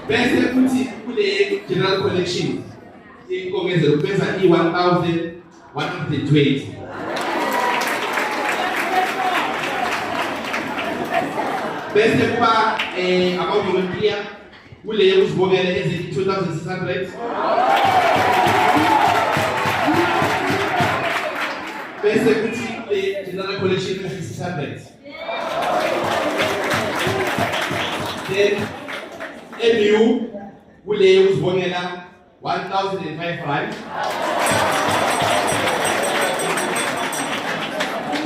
bese futhi kule general collection inkongezelo benza i-1120. Bese kuba ama-volunteer kule yokuzibongela eziyi-2600. Bese kuthi kule general collection eziyi-600. Then MU kule yokuzibongela 1,005 rand.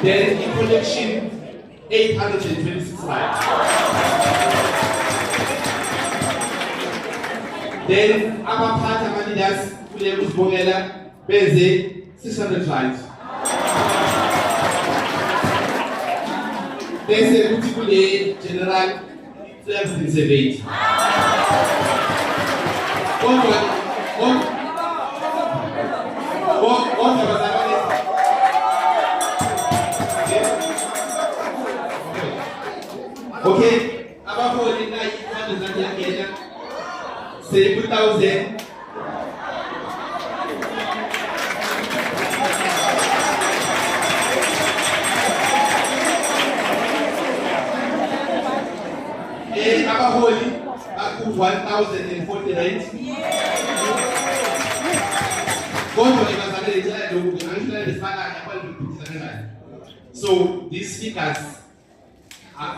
Then in collection 826 rand. Then abaphathi ama-leaders kule yokuzibongela benze 600 rand. Bese kuthi kule general 370. Okay, abaholi nayi imali zami yangena 7,000. Abaholi aku 1,040 rand. So these figures are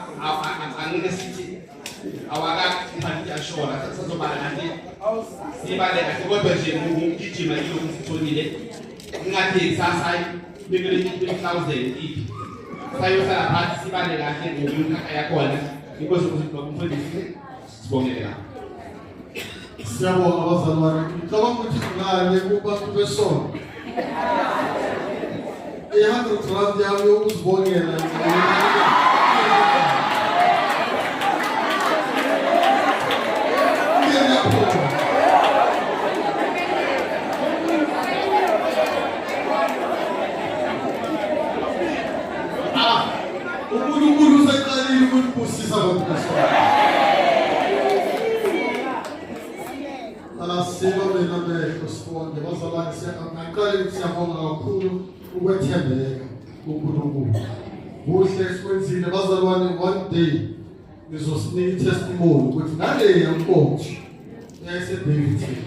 Siyabonga abazalwane, ngicabanga ukuthi ngale kubantu besonto. 100 rand yami yokuzibongela. uNkulunkulu useqalile ukubusisa abantu besonto. Alasiba mina mehlo sibonge bazalwane, siyaqala siyabonga kakhulu ukwethembeka kuNkulunkulu. Kuhle sikwenzile bazalwane, one day ngizosinika i-testimony ukuthi ngale yankonzo yayiseDavidini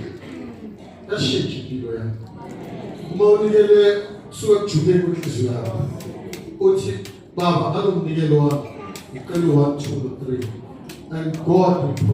yashintsha impilo yami. Uma unikele suka ekujuleni kwenhliziyo yakho uthi baba, ngalomnikelo wami ngicela 1, 2, 3 and God will